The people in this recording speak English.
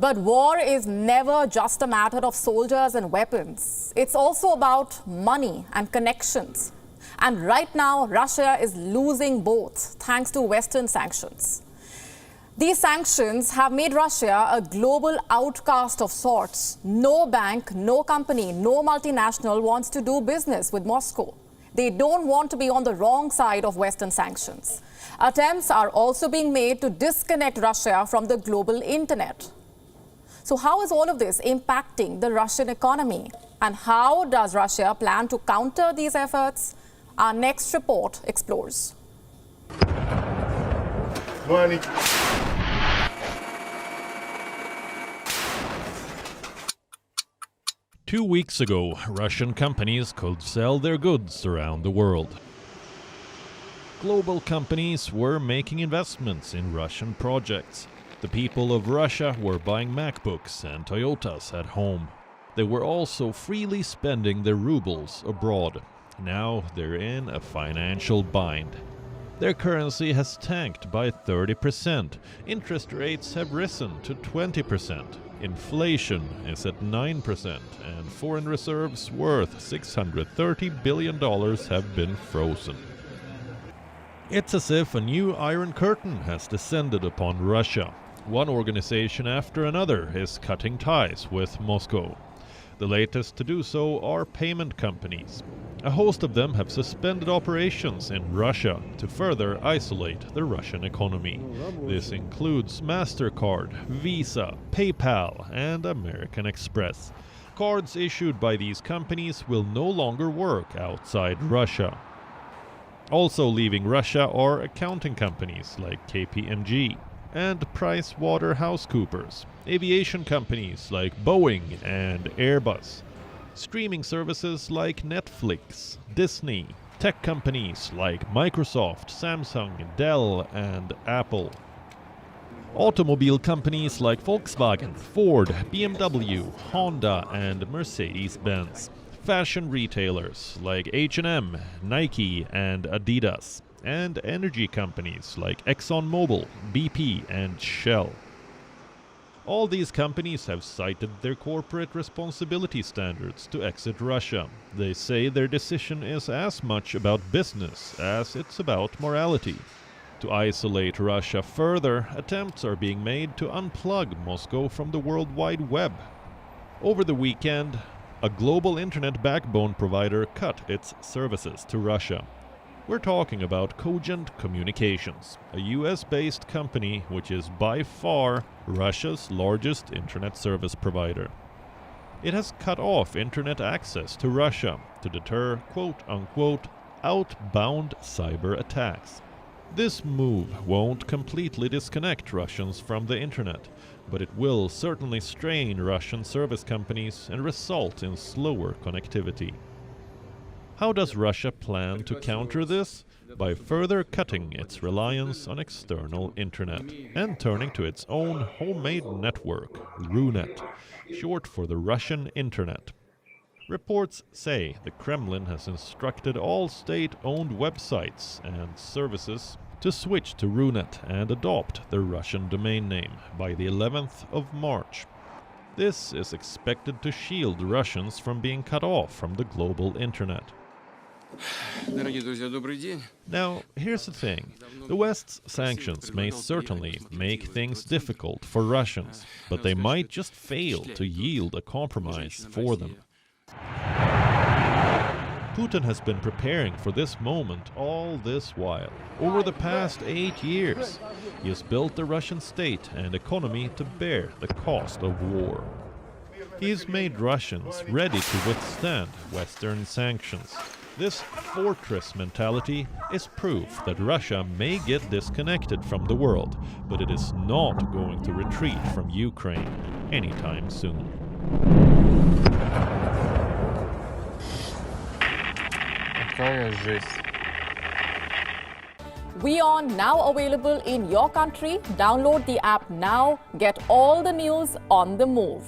But war is never just a matter of soldiers and weapons. It's also about money and connections. And right now, Russia is losing both thanks to Western sanctions. These sanctions have made Russia a global outcast of sorts. No bank, no company, no multinational wants to do business with Moscow. They don't want to be on the wrong side of Western sanctions. Attempts are also being made to disconnect Russia from the global internet. So how is all of this impacting the Russian economy? And how does Russia plan to counter these efforts? Our next report explores. Money. Two weeks ago, Russian companies could sell their goods around the world. Global companies were making investments in Russian projects. The people of Russia were buying MacBooks and Toyotas at home. They were also freely spending their rubles abroad. Now they're in a financial bind. Their currency has tanked by 30%. Interest rates have risen to 20%. Inflation is at 9%, and foreign reserves worth $630 billion have been frozen. It's as if a new Iron Curtain has descended upon Russia. One organization after another is cutting ties with Moscow. The latest to do so are payment companies. A host of them have suspended operations in Russia to further isolate the Russian economy. This includes MasterCard, Visa, PayPal, and American Express. Cards issued by these companies will no longer work outside Russia. Also leaving Russia are accounting companies like KPMG and PricewaterhouseCoopers, aviation companies like Boeing and Airbus, streaming services like Netflix, Disney, tech companies like Microsoft, Samsung, Dell, and Apple. Automobile companies like Volkswagen, Ford, BMW, Honda, and Mercedes-Benz. Fashion retailers like H&M, Nike, and Adidas. And energy companies like ExxonMobil, BP, and Shell. All these companies have cited their corporate responsibility standards to exit Russia. They say their decision is as much about business as it's about morality. To isolate Russia further, attempts are being made to unplug Moscow from the World Wide Web. Over the weekend, a global internet backbone provider cut its services to Russia. We're talking about Cogent Communications, a US-based company which is by far Russia's largest internet service provider. It has cut off internet access to Russia to deter quote-unquote outbound cyber attacks. This move won't completely disconnect Russians from the internet, but it will certainly strain Russian service companies and result in slower connectivity. How does Russia plan to counter this? By further cutting its reliance on external internet and turning to its own homemade network, RUNET, short for the Russian internet. Reports say the Kremlin has instructed all state-owned websites and services to switch to RUNET and adopt the Russian domain name by the 11th of March. This is expected to shield Russians from being cut off from the global internet. Now, here's the thing. The West's sanctions may certainly make things difficult for Russians, but they might just fail to yield a compromise for them. Putin has been preparing for this moment all this while. Over the past 8 years, he has built the Russian state and economy to bear the cost of war. He's made Russians ready to withstand Western sanctions. This fortress mentality is proof that Russia may get disconnected from the world, but it is not going to retreat from Ukraine anytime soon. WION now available in your country. Download the app now. Get all the news on the move.